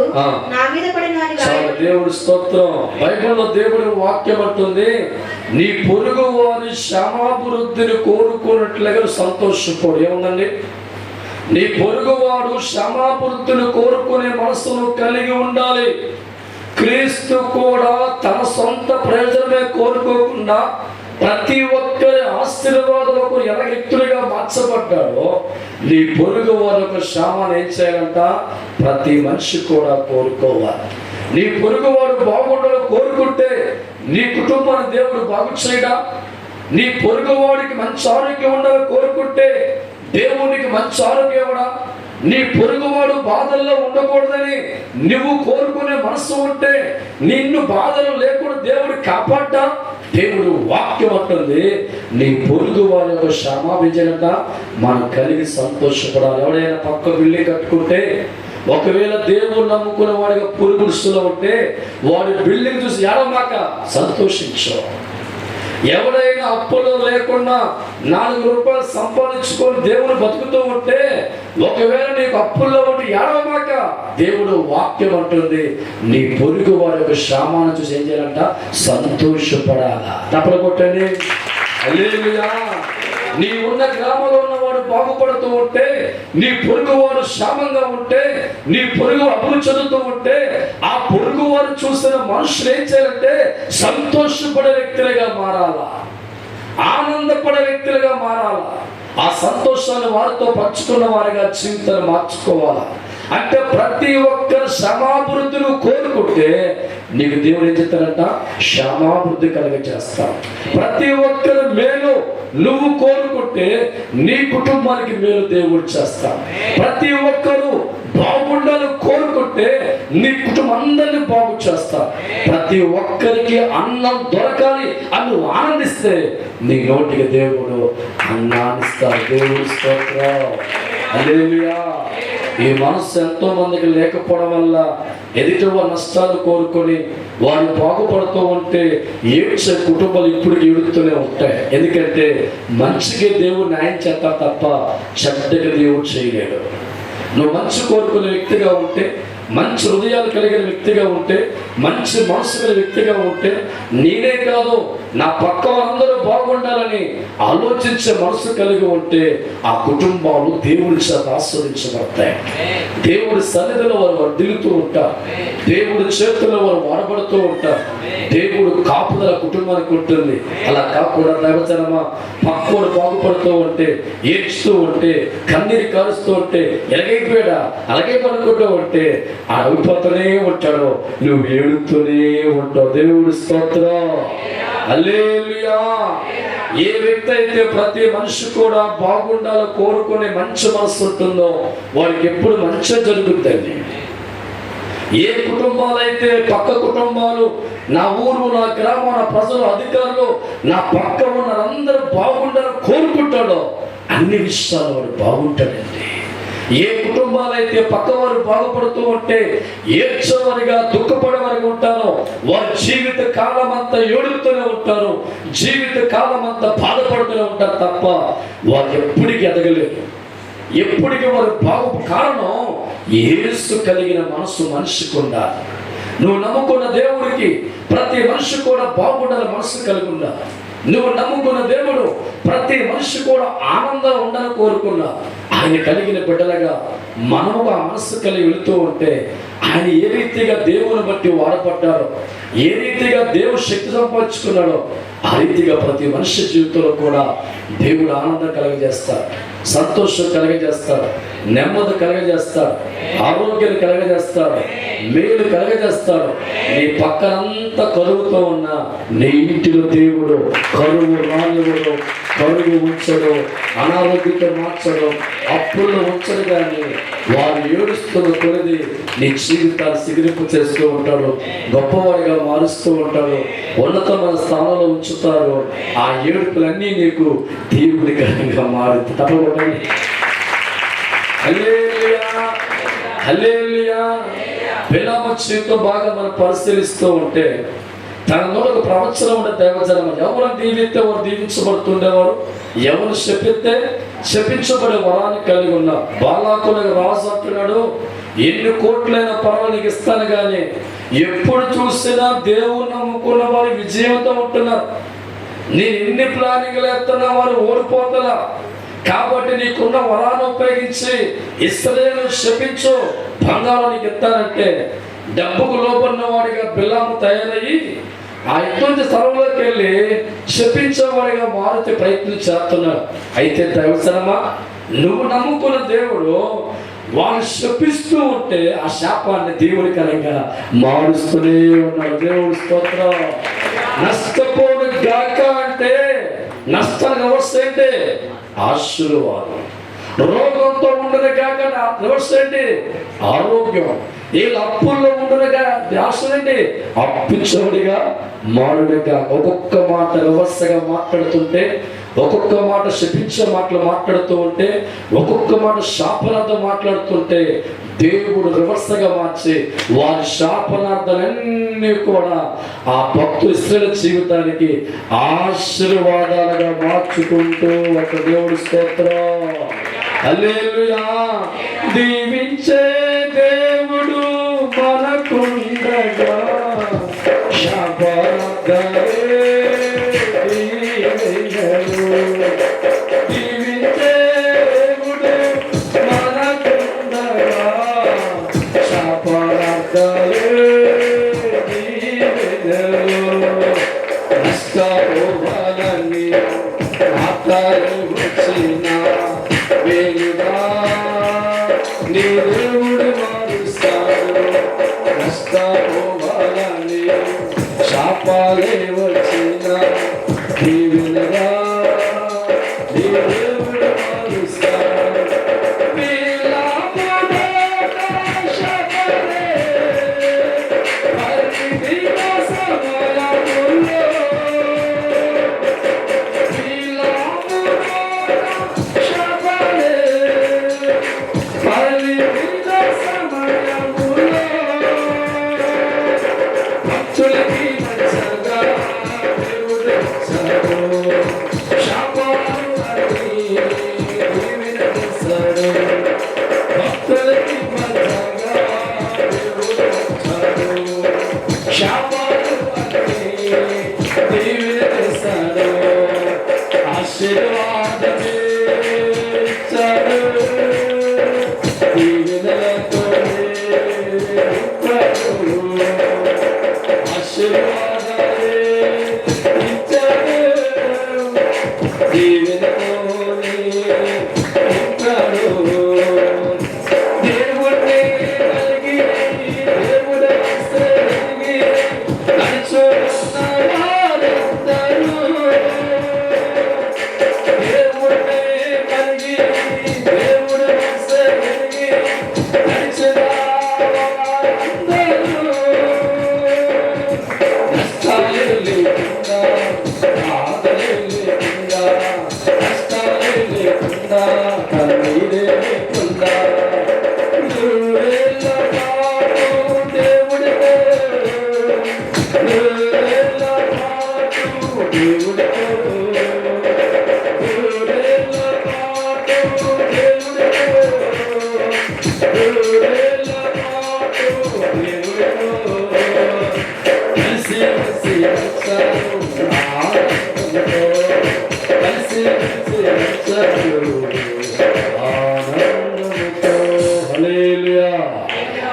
నా మీద పడినాని. దేవుడు స్తోత్రం. బైబిల్లో దేవుడి వాక్యం అంటుంది, నీ పొరుగు వారి క్షేమాభివృద్ధిని కోరుకున్నట్లుగా సంతోషపడు. ఏముందండి? నీ పొరుగువాడు క్షేమాభివృద్ధిని కోరుకునే మనసును కలిగి ఉండాలి. క్రీస్తు కూడా తన సొంత ప్రయోజనమే కోరుకోకుండా ప్రతి ఒక్కరి ఆశీర్వాదం ఒక ఎలా వ్యక్తులుగా మార్చబడ్డాడో నీ పొరుగు వారి యొక్క క్షేమాన్ని ఏం చేయాలంట? ప్రతి మనిషి కూడా కోరుకోవాలి. నీ పొరుగు వాడు బాగుండాలని కోరుకుంటే నీ కుటుంబాన్ని దేవుడు బాగు చేయడా? నీ పొరుగు వాడికి మంచి ఆరోగ్యం ఉండాలని కోరుకుంటే దేవునికి మంచి ఆరోగ్యం ఇవ్వడా? నీ పొరుగువాడు బాధల్లో ఉండకూడదని నువ్వు కోరుకునే మనసు ఉంటే నిన్ను బాధలు లేకుండా దేవుడు కాపాడ్డా? దేవుడు వాక్యం అంటుంది నీ పొరుగు వారి యొక్క క్షమాభించనంట మనం కలిగి సంతోషపడాలి. ఎవడైనా పక్క బిల్డింగ్ కట్టుకుంటే ఒకవేళ దేవుడు నమ్ముకునే వాడిగా పురుగుడుస్తులో ఉంటే వాడి బిల్డింగ్ చూసి ఏడమాక సంతోషించు. ఎవడైనా అప్పులు లేకుండా 4 రూపాయలు సంపాదించుకొని దేవుడు బతుకుతూ ఉంటే ఒకవేళ నీకు అప్పుల్లో ఉంటే ఏడవమాక. దేవుడు వాక్యం అంటుంది నీ పొరుగు వారి యొక్క శ్రమాన్ని చూసి ఏం చేయాలంట? సంతోషపడాలా. తప్పలు కొట్టండి. హల్లెలూయా. నీ ఉన్న గ్రామంలో ఉన్నవాడు బాగుపడుతూ ఉంటే, నీ పొరుగు వారు క్షేమంగా ఉంటే, నీ పొరుగు అభివృద్ధి చెందుతూ ఉంటే ఆ పొరుగు వారు చూసిన మనుషులు ఏం చేయాలంటే సంతోషపడే వ్యక్తులుగా మారాలా, ఆనందపడే వ్యక్తులుగా మారాలా. ఆ సంతోషాన్ని వారితో పంచుకున్న వారిగా జీవితాన్ని మార్చుకోవాలా. అంటే ప్రతి ఒక్కరు క్షమాభివృద్ధిని కోరుకుంటే నీకు దేవుడు ఏం చెప్తాడంట? క్షమాభివృద్ధి కలిగ చేస్తాడు. ప్రతి ఒక్కరు మేలు నువ్వు కోరుకుంటే నీ కుటుంబానికి మేలు దేవుడు చేస్తాడు. ప్రతి ఒక్కరు బాగుండాలని కోరుకుంటే నీ కుటుంబం అందరినీ బాగు చేస్తాడు. ప్రతి ఒక్కరికి అన్నం దొరకాలి అని నువ్వు ఆనందిస్తే నీ నోటికి దేవుడు అన్నాన్నిస్తాడు. దేవుడు స్తోత్రం. హల్లెలూయా. ఈ మనసు ఎంతో మందికి లేకపోవడం వల్ల ఎదుటివ నష్టాలు కోరుకొని వారు బాగుపడుతూ ఉంటే ఏడ్చే కుటుంబాలు ఇప్పటికి ఏడుతూనే ఉంటాయి. ఎందుకంటే మంచికి దేవుడు న్యాయం చేస్తాడు తప్ప చెడ్డగా దేవుడు చేయలేడు. నువ్వు మంచి కోరుకునే వ్యక్తిగా ఉంటే, మంచి హృదయాలు కలిగిన వ్యక్తిగా ఉంటే, మంచి మనసు కలిగిన వ్యక్తిగా ఉంటే, నేనే కాదు నా పక్క వాళ్ళందరూ బాగుండాలని ఆలోచించే మనసు కలిగి ఉంటే ఆ కుటుంబాలు దేవుడి చేత ఆస్వాదించబడతాయి. దేవుడి సన్నిధిలో వారు వర్ధిల్లుతూ ఉంటారు. దేవుడి చేతుల్లో వారు వాడబడుతూ ఉంటారు. దేవుడు కాపుదల కుటుంబానికి ఉంటుంది. అలా కాకుండా దైవజనమా పక్కోడు బాగుపడుతూ ఉంటే, ఏడ్చుతూ ఉంటే, కన్నీరు కారుస్తూ ఉంటే, ఎలాగైపోయాడా అలాగే పడుకుంటూ ఉంటే ఆ అయిపోతూనే ఉంటాడు, నువ్వు ఏడుతూనే ఉంటావు. దేవుడి స్తోత్రం. హల్లెలూయా. ఏ వ్యక్తి అయితే ప్రతి మనిషి కూడా బాగుండాలని కోరుకునే మంచి మనసు ఉంటుందో వాడికి ఎప్పుడు మంచి జరుగుతుంది. ఏ కుటుంబాలైతే పక్క కుటుంబాలు, నా ఊరు, నా గ్రామం, నా ప్రజలు, అధికారులు, నా పక్క ఉన్న అందరూ బాగుండాలని కోరుకుంటాడో అన్ని విషయాలు వాడు బాగుంటాడండి. ఏ కుటుంబాలైతే పక్కవారు బాగుపడుతూ ఉంటే ఏడ్చేవారిగా దుఃఖపడేవారిగా ఉంటారో వారి జీవిత కాలం అంతా ఏడుతూనే ఉంటారు, జీవిత కాలం అంతా బాధపడుతూనే ఉంటారు తప్ప వారు ఎప్పటికీ ఎదగలేరు. ఎప్పటికీ వారు కారణం యేసు కలిగిన మనసు మనిషికి ఉండాలి. నువ్వు నమ్ముకున్న దేవుడికి ప్రతి మనిషి కూడా బాగుండాలని మనసు కలిగి ఉండాలి. నువ్వు నమ్ముకున్న దేవుడు ప్రతి మనిషి కూడా ఆనందంగా ఉండాలని కోరుకున్నా ఆయన కలిగిన బిడ్డలుగా మనము ఆ మనస్సు కలిగి వెళుతూ ఉంటే ఆయన ఏ రీతిగా దేవుని బట్టి వాడపడ్డారో, ఏ రీతిగా దేవుడు శక్తి సంపాదించుకున్నాడో ఆ రీతిగా ప్రతి మనిషి జీవితంలో కూడా దేవుడు ఆనందం కలగజేస్తాడు, సంతోషం కలగజేస్తాడు, నెమ్మది కలగజేస్తాడు, ఆరోగ్యం కలగజేస్తాడు, మేలు కలగజేస్తాడు. నీ పక్కనంతా కరువుతో ఉన్న నీ ఇంటిలో దేవుడు కరువు రానివ్వడు, కరువు ఉంచడు, అనారోగ్యంతో మార్చడం, అప్పుల్లో ఉంచడు. కానీ వారు ఏడుస్తున్న కొలది నీ జీవితాన్ని సిగిరింపు చేస్తూ ఉంటాడు, గొప్పవాడిగా మారుస్తూ ఉంటాడు, ఉన్నతమైన స్థానంలో ఉంచుతారు. ఆ ఏడుపులన్నీ నీకు దేవుడికరంగా మారుతుంది. తప్పకుండా హల్లెలూయా, హల్లెలూయా. బిలాము జీవితం బాగా మనం పరిశీలిస్తూ ఉంటే తన నోట ఒక ప్రవచనం ఉండే దైవజనం. ఎవరు దీవిస్తే వారు దీవించబడుతుండేవారు, ఎవరు శపిస్తే శపించబడే వరాన్ని కలిగి ఉన్న బాలాకులకు రాజు అంటున్నాడు, ఎన్ని కోట్లైనా పర్వానికి ఇస్తాను కానీ ఎప్పుడు చూసినా దేవుని నమ్ముకున్న వారు విజయంతో ఉంటున్నారు. నేను ఎన్ని ప్లానింగ్లు ఎత్తున్నా వారు ఓడిపోతున్నా. కాబట్టి నీకున్న వరాన్ని ఉపయోగించి ఇశ్రాయేలు శపించు, బంగారం నీకు ఇస్తానంటే డబ్బుకు లోపడిన వాడిగా బిలాము తయారయ్యి ఆ ఇటువంటి స్థలంలోకి వెళ్ళి శపించేవాడిగా మారుతే ప్రయత్నం చేస్తున్నాడు. అయితే దైవసనమా, నువ్వు నమ్ముకున్న దేవుడు వాళ్ళు శపిస్తూ ఉంటే ఆ శాపాన్ని దేవుడికరంగా మారుస్తూనే ఉన్నాడు. దేవుడి స్తోత్రం. నష్టపోను గాక అంటే నష్టానికి వ్యవస్థ ఏంటి? ఆశీర్వాదం. రోగంతో ఉండదు కాక వ్యవస్థ ఏంటి? ఆరోగ్యం. వీళ్ళు అప్పుల్లో ఉండదుగా ఆశ ఏంటి? అప్పించవుడిగా మారుడుగా. ఒక్కొక్క మాట వ్యవస్థగా మాట్లాడుతుంటే, ఒక్కొక్క మాట శపించే మాటలు మాట్లాడుతూ ఉంటే, ఒక్కొక్క మాట శాపనార్థం మాట్లాడుతుంటే దేవుడు రివర్స్గా మార్చి వారి శాపనార్థాలన్నీ కూడా ఆ భక్తుల ఇశ్రాయేలు జీవితానికి ఆశీర్వాదాలుగా మార్చుకుంటూ ఒక దేవుడి స్తోత్రం. హల్లెలూయా. దీవించే దేవుడు మనకుండగా శాపనార్థాలే దీవించే దేవుడు మనకుండగా శాపనార్థాలే నష్టపోవాలని ఆకారు వచ్చిన వేలుగా నీ దేవుడు మారుస్తాడు. నష్టపోవాలని శాపాలే వచ్చిన వేలుగా నీ దేవుడు మారుస్తాడు.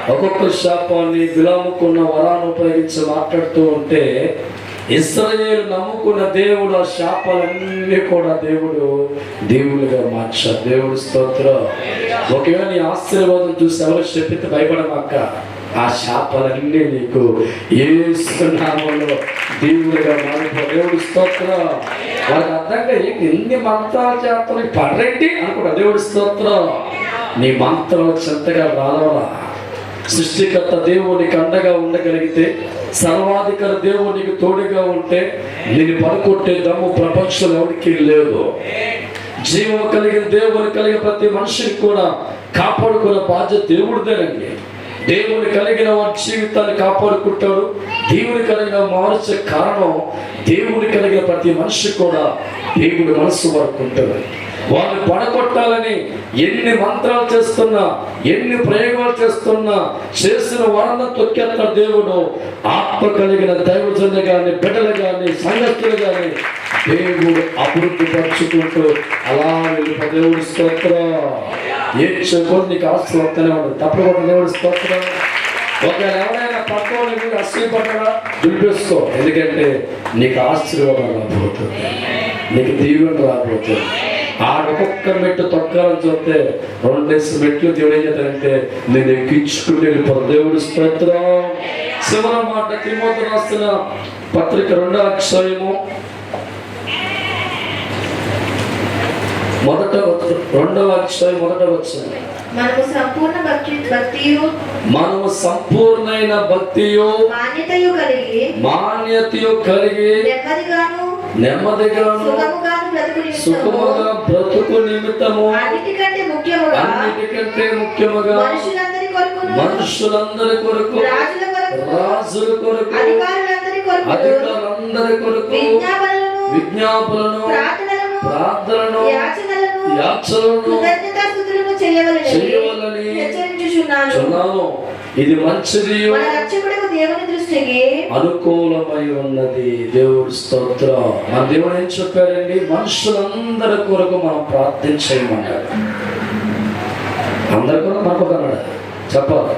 ఒక్కొక్క శాపాన్ని బిలాముకున్న వరాన్ని ఉపయోగించి మాట్లాడుతూ ఉంటే ఇశ్రాయేలు నమ్ముకున్న దేవుడు ఆ శాపాలన్నీ కూడా దేవుడుగా మార్చాడు. దేవుడు స్తోత్రం. ఒకవేళ నీ ఆశీర్వాదం చూసి ఎవరు చెప్పితే భయపడమాక. ఆ శాపాలన్నీ నీకు యేసు నామములో దేవుడిగా మారిపో. దేవుడి స్తోత్రం. వాళ్ళకి అర్థంగా ఎన్ని మంత్రాలు చేస్తాను పడరేంటి అనుకుంటా. దేవుడి స్తోత్రం. నీ మంత్రాలు చెంతగా రాలవరా. సృష్టికర్త దేవునికి అండగా ఉండగలిగితే, సర్వాధికారి దేవునికి తోడుగా ఉంటే నేను పడుకుంటే దమ్ము ప్రపంచంలో ఎవరికి లేదు. జీవం కలిగిన దేవుని కలిగిన ప్రతి మనిషిని కూడా కాపాడుకునే బాధ్యత దేవుడిదేనండి. దేవుని కలిగిన వారి జీవితాన్ని కాపాడుకుంటాడు. దేవుని కలిగిన మార్చే కారణం దేవుని కలిగిన ప్రతి మనిషి కూడా దేవుడి మనస్సు వరకు ఉంటాడు. వాళ్ళు పడగొట్టాలని ఎన్ని మంత్రాలు చేస్తున్నా, ఎన్ని ప్రయోగాలు చేస్తున్నా, చేసిన వారంతా తొక్కేస్తాడు దేవుడు. ఆత్మ కలిగిన దైవజనులు కానీ, బిడ్డలు కానీ, సంగతులు కానీ దేవుడు అభివృద్ధి పరుచుకుంటూ అలా వెళ్ళిపో. దేవుడి స్తోత్రం. ఏ చెప్పుడు నీకు ఆస్తులు వస్తూనే ఉండదు. తప్పకుండా దేవుడి స్తోత్రం. ఒకవేళ ఎవరైనా పక్కన మీద అసూయపడ్డా దులిపేసుకో, ఎందుకంటే నీకు ఆశీర్వాదం రాబోతుంది, నీకు దీవెన రాబోతుంది. ఒక్కొక్క మెట్టు తొక్కాలని చూస్తే 2 మెట్లు దేవుడు ఏం చేస్తాడంటే నేను ఎక్కించుకుంటూ వెళ్ళిపోతాను. దేవుడి స్తోత్రం. చివరి మాట తిమోతి రాసిన పత్రిక 2వ అధ్యాయము 2వ అధ్యాయం 1వ వచనం. మనము సంపూర్ణమైన భక్తియు మాన్యతయు కలిగి నెమ్మదిగాను సుఖముగా బ్రతుకు నిమిత్తము అన్నిటికంటే ముఖ్యముగా మనుషులందరి కొరకు రాజుల కొరకు అధికారులందరి కొరకు విజ్ఞాపనలను ప్రార్థనలను యాచనలను చేయవలని హెచ్చరించుచున్నాను. ఇది మంచిది దేవుని దృష్టికి అనుకూలమై ఉన్నది. దేవుడి స్తోత్రం. మన దేవుడు ఏం చెప్పారండి? మనుషులందరి కొరకు మనం ప్రార్థన చేయమన్నాడు. అందరి కొరకు మనకు అన్నాడు చెప్పాలి.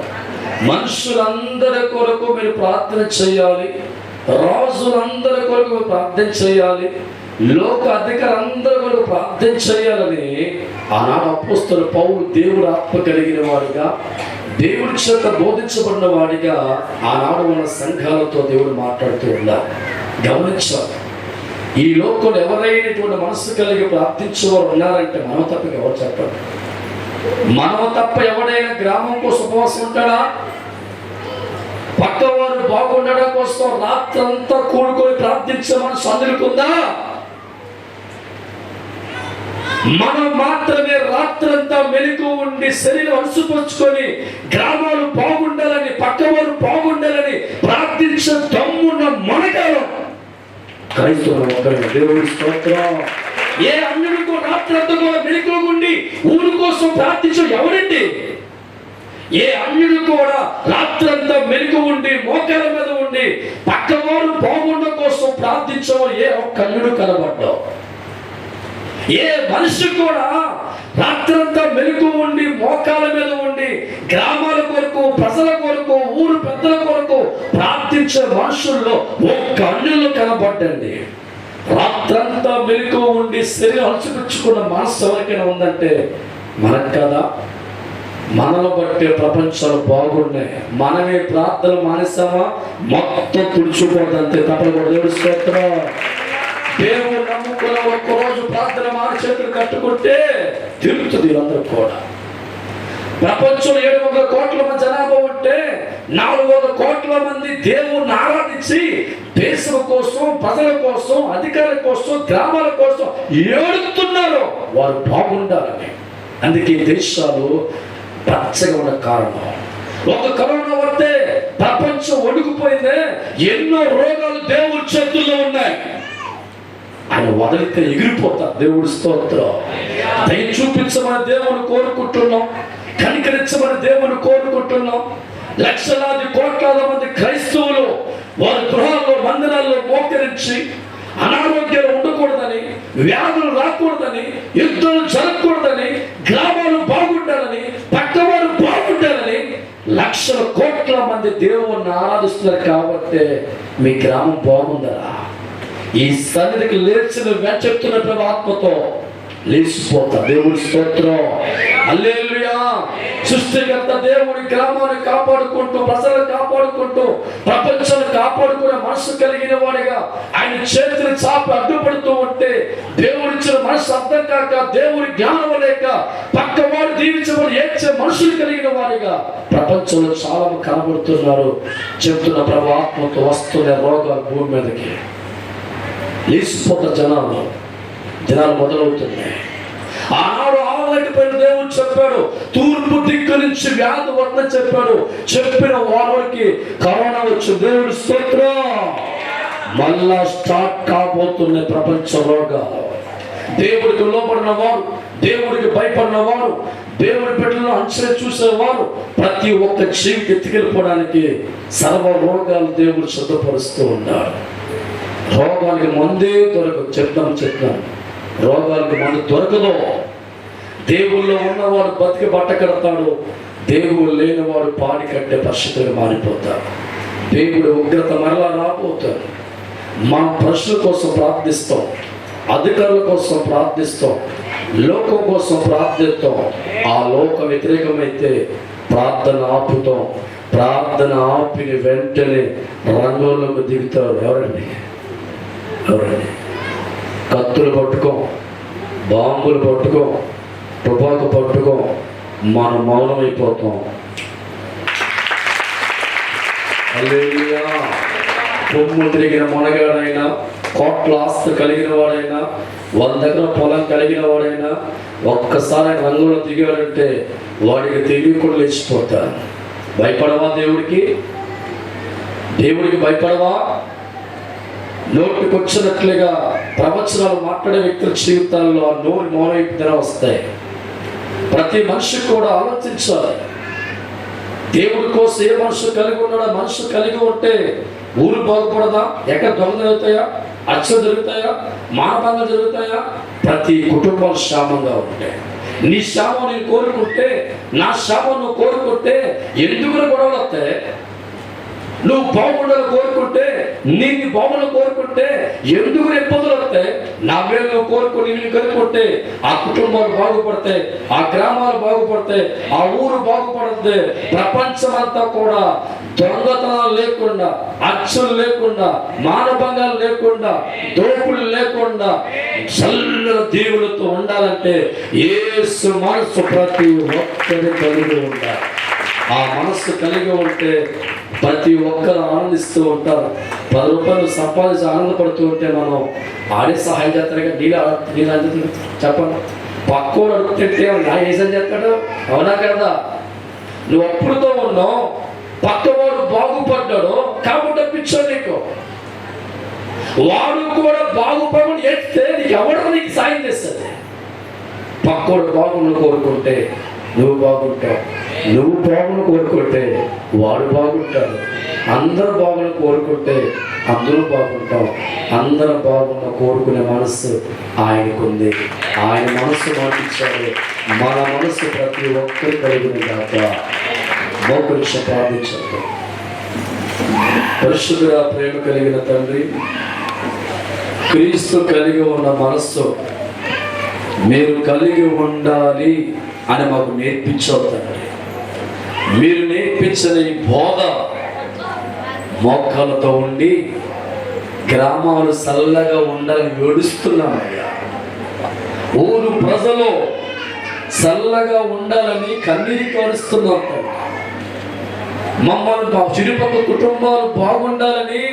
మనుషులందరి కొరకు మీరు ప్రార్థన చేయాలి, రాజులందరి కొరకు ప్రార్థన చేయాలి, లోక అధికారులందరి కొరకు ప్రార్థన చేయాలని ఆనాడు అపోస్తలుడు పౌలు దేవుడు ఆత్మ కలిగిన వాడిగా, దేవుడి చేత బోధించబడిన వాడిగా ఆనాడు ఉన్న సంఘాలతో దేవుడు మాట్లాడుతూ ఉన్నారు. గమనించాలి. ఈ లోకంలో ఎవరైనటువంటి మనసు కలిగి ప్రార్థించేవారు ఉన్నారంటే మనం తప్ప ఎవరు చెప్పారు? మనం తప్ప ఎవడైనా గ్రామం కోసం ఉపవాసం ఉంటాడా? పక్కవారు బాగుండడం కోసం రాత్రంతా కూడుకొని ప్రార్థించే మనసు అందరికుందా? మనం మాత్రమే రాత్రంతా మెలకు ఉండి శరీరం అలసిపుచ్చుకొని గ్రామాలు బాగుండాలని, పక్కవారు బాగుండాలని ప్రార్థించే దమ్మున్న మనగారు క్రైస్తవులు ఒకరిని. దేవుడి స్తోత్రం. ఏ అన్యుడికో రాత్రంతా కూడా మెలకు ఉండి ఊరి కోసం ప్రార్థించే ఎవరండి? ఏ అన్యుడు కూడా రాత్రంతా మెలకు ఉండి మోకాల మీద ఉండి పక్కవారు బాగుండడం కోసం ప్రార్థించడం ఏ ఒక్క అన్యుడు కనబడ్డావు? ఏ మనిషి కూడా రాత్రంతా మెలకు ఉండి మోకాల మీద ఉండి గ్రామాల కొరకు, ప్రజల కొరకు, ఊరు పెద్దల కొరకు ప్రార్థించే మనుషుల్లో ఒక్క అన్యులు కనబడ్డండి. రాత్రంతా మెలకు ఉండి శరీరం అలసిపుచ్చుకున్న మనసు ఎవరికైనా ఉందంటే మనకు కదా. మనలో బట్టే ప్రపంచాలు బాగున్నాయి. మనమే ప్రార్థన మానేసామా మొత్తం తుడిచిపోదంతే తప్పలు కూడా. దేవుడి స్తోత్రం. దేవుడు నమ్ముకున్న ఒక్కరోజు ప్రార్థన మాన చేతులు కట్టుకుంటే తిరుగుతుంది అందరూ కూడా. ప్రపంచంలో 700 కోట్ల మంది జనాభా ఉంటే 400 కోట్ల మంది దేవుణ్ణి ఆరాధించి దేశం కోసం, ప్రజల కోసం, అధికారుల కోసం, గ్రామాల కోసం ఏడుతున్నారు వారు బాగుండాలని. అందుకే దేశాలు పచ్చగా ఉన్న కారణం. ఒక కరోనా వస్తే ప్రపంచం వణుకుపోయిందే. ఎన్నో రోగాలు దేవుడి చేతుల్లో ఉన్నాయి. ఆయన వదిలితే ఎగిరిపోతారు. దేవుడి స్తోత్రం. దయ చూపించమని దేవుని కోరుకుంటున్నాం, కనికరించమని దేవుని కోరుకుంటున్నాం. లక్షలాది కోట్లాది మంది క్రైస్తవులు వారి గృహాల్లో, మందిరాల్లో మోకరించి అనారోగ్యాలు ఉండకూడదని, వ్యాధులు రాకూడదని, యుద్ధాలు జరగకూడదని, గ్రామాలు బాగుండాలని, పక్కవారు బాగుండాలని లక్షల కోట్ల మంది దేవుణ్ణి ఆరాధిస్తున్నారు. కాబట్టి మీ గ్రామం బాగుందరా? ఈ సన్నిధికి లేచిన చెప్తున్న ఆత్మతో లేచిపోతా. దేవుడి స్తోత్రం. హల్లెలూయా. సృష్టికర్త దేవుడి గ్రామాన్ని కాపాడుకుంటూ, ప్రజలను కాపాడుకుంటూ, ప్రపంచాన్ని కాపాడుకునే మనసు కలిగిన వాడిగా ఆయన చేతిని చాపి అడ్డుపడుతూ ఉంటే దేవుడిచ్చిన మనసు అర్థం కాక, దేవుడి జ్ఞానం లేక పక్కవాడు దీవించబడి ఏడ్చే మనుషులు కలిగిన వాడిగా ప్రపంచంలో చాలా కనబడుతున్నారు. చెప్తున్న ప్రభు ఆత్మతో వస్తున్న రోగాలు భూమి మీదకి లేచిపోతారు. జనాలు మొదలవుతున్నాయి. ఆనాడు ఆవలైపోయిన దేవుడు చెప్పాడు, తూర్పు దిక్కు నుంచి వ్యాధి వద్ద చెప్పాడు. చెప్పిన వారికి కరోనా వచ్చి దేవుడి స్తోత్రం. మళ్ళా స్టార్ట్ కాబోతున్న ప్రపంచ రోగాలు. దేవుడికి లోపడిన వారు, దేవుడికి భయపడిన వారు, దేవుడి బిడ్డలను అంచనా చూసేవారు ప్రతి ఒక్క జీవికి ఎత్తుకెళ్ళిపోవడానికి సర్వ రోగాలు దేవుడు సిద్ధపరుస్తూ ఉన్నాడు. రోగానికి మందే దొరకదు. చెప్తాను రోగాలకు మందు దొరకదు. దేవుల్లో ఉన్నవాడు బతికి బట్ట కడతాడు, దేవుడు లేనివాడు పాడి కట్టే పరిస్థితులు మారిపోతారు. దేవుడు ఉగ్రత మరలా రాబోతారు. మనం ప్రజల కోసం ప్రార్థిస్తాం, అధికారుల కోసం ప్రార్థిస్తాం, లోకం కోసం ప్రార్థిస్తాం. ఆ లోక వ్యతిరేకమైతే ప్రార్థన ఆపుతాం. ప్రార్థన ఆపిన వెంటనే రంగంలోకి దిగుతారు. ఎవరండి? కత్తులు పట్టుకో, బాంబులు పట్టుకో, తుపాకు పట్టుకో, మనం మౌనమైపోతాం. హల్లెలూయా. కొమ్ము తిరిగిన మొనగాడైనా, కోట్ల ఆస్తి కలిగిన వాడైనా, 100 ఎకరాల పొలం కలిగిన వాడైనా ఒక్కసారి రంగంలో దిగాడంటే వాడికి తెలియకుండా లేచిపోతారు. భయపడవా? దేవుడికి భయపడవా? నోటికి వచ్చినట్లుగా ప్రవచనాలు మాట్లాడే వ్యక్తుల జీవితాల్లో ఆ నోరు మౌనైపుదన వస్తాయి. ప్రతి మనిషి కూడా ఆలోచించాలి. దేవుడి కోసం ఏ మనుషులు కలిగి ఉన్నాడో మనుషు కలిగి ఉంటే ఊరు బాగుపడదా? ఎక్కడ దొంగ జరుగుతాయా? హత్యలు జరుగుతాయా? మానభంగాలు జరుగుతాయా? ప్రతి కుటుంబాలు క్షేమంగా ఉంటాయి. నీ క్షేమం నేను కోరుకుంటే, నా క్షేమం నువ్వు కోరుకుంటే ఎందుకు గొడవలు వస్తాయి? నువ్వు బాగుండాలని కోరుకుంటే, నీ బాగుండాలని కోరుకుంటే ఎందుకు ఇబ్బందులు వస్తాయి? నా వేలు నువ్వు కోరుకుని నేను కలుపుకుంటే ఆ కుటుంబాలు బాగుపడతాయి, ఆ గ్రామాలు బాగుపడతాయి, ఆ ఊరు బాగుపడుతుంది. ప్రపంచం అంతా కూడా దొంగతనాలు లేకుండా, హత్యలు లేకుండా, మానభంగాలు లేకుండా, దోపులు లేకుండా చల్లని దేవులతో ఉండాలంటే యేసు మనసు ప్రతి ఒక్కరి కలిగి ఉండాలి. ఆ మనస్సు కలిగి ఉంటే ప్రతి ఒక్కరు ఆనందిస్తూ ఉంటారు. 10 రూపాయలు సంపాదించి ఆనందపడుతూ ఉంటే మనం ఆడే సహాయం చేస్తారుగా. నీళ్ళు అందుతుంది చెప్పండి. పక్కోడు అడుగుతుంటే నా ఏజం చేస్తాడు. అవునా కదా? నువ్వు అప్పుడుతో ఉన్నావు, పక్కవాడు బాగుపడ్డాడు కాబట్టి పిచ్చాడు నీకు. వాడు కూడా బాగుపడని చేస్తే నీకు ఎవడో నీకు సాయం చేస్తుంది. పక్కోడు బాగుండు కోరుకుంటే నువ్వు బాగుంటావు, నువ్వు బాగును కోరుకుంటే వాడు బాగుంటాడు. అందరూ బాగుని కోరుకుంటే అందరూ బాగుంటాం. అందరూ బాగున్న కోరుకునే మనస్సు ఆయనకుంది. ఆయన మనస్సు మాటిచ్చాడు. మన మనస్సు ప్రతి ఒక్కరు కలిగిన దాకా మోకరించి ప్రార్థించాడు. పరిశుద్ధుగా ప్రేమ కలిగిన తండ్రి, క్రీస్తు కలిగి ఉన్న మనస్సు మీరు కలిగి ఉండాలి అని మాకు నేర్పించావు తండ్రి. మీరు నేర్పించిన ఈ బోధ మోకాలతో ఉండి గ్రామాలు చల్లగా ఉండాలని ఏడుస్తున్నామయ్యా. ఊరు ప్రజలు చల్లగా ఉండాలని కన్నీరు కారుస్తున్నాం తండ్రి. మమ్మల్ని మా చురుపక్క కుటుంబాలు బాగుండాలని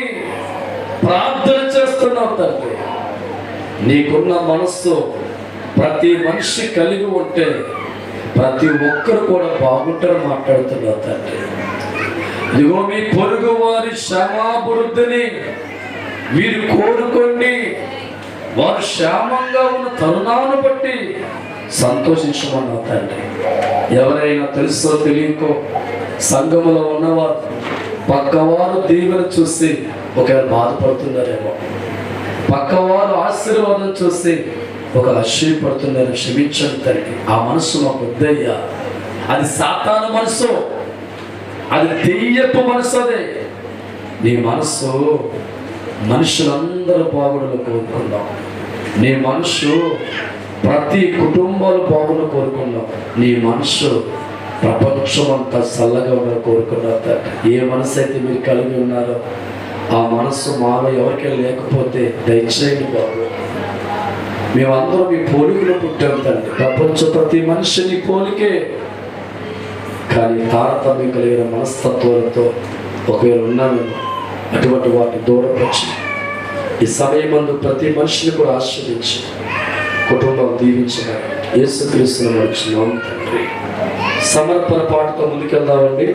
ప్రార్థన చేస్తున్నాం తండ్రి. నీకున్న మనస్సు ప్రతి మనిషి కలిగి ఉంటే ప్రతి ఒక్కరు కూడా బాగుంటారు మాట్లాడుతున్నారు తండ్రి. ఇదిగో మీ పొరుగు వారి క్షేమాభివృద్ధిని మీరు కోరుకోండి. వారు క్షేమంగా ఉన్న తరుణాన్ని బట్టి సంతోషించమన్నా తండ్రి. ఎవరైనా తెలుసో తెలియకో సంఘములో ఉన్నవారు పక్కవారు దీవెన చూసి ఒకవేళ బాధపడుతున్నారేమో, పక్కవారు ఆశీర్వాదం చూసి ఒక ఆశ్చర్యపడుతున్నారు. క్షమించండి తండ్రి. ఆ మనసు మాకు వద్దయ్యా. అది సాతాను మనసు, అది దెయ్యపు మనసు. అదే నీ మనసు మనుషులందరూ బాగుండాలని కోరుకున్నాం. నీ మనసు ప్రతి కుటుంబాలు బాగుండాలని కోరుకున్నాం. నీ మనసు ప్రపంచం అంతా చల్లగా ఉండాలని కోరుకున్నాం తండ్రి. ఏ మనసు అయితే మీరు కలిగి ఉన్నారో ఆ మనసు మాలో ఎవరికైనా లేకపోతే దయచేయండి బాబు. మేమందరం మీ పోలికలో పుట్టాం తండ్రి. ప్రపంచం ప్రతి మనిషిని పోలికే, కానీ తారతమ్యం కలిగిన మనస్తత్వాలతో ఒకవేళ ఉన్నాను. అటువంటి వాటిని దూరపరిచి ఈ సమయమందు ప్రతి మనిషిని కూడా ఆశ్రయించి కుటుంబం దీవించిన యేసుక్రీస్తును నడుచున్నాం తండ్రి. సమర్పణ పాటతో ముందుకెళ్దామండి.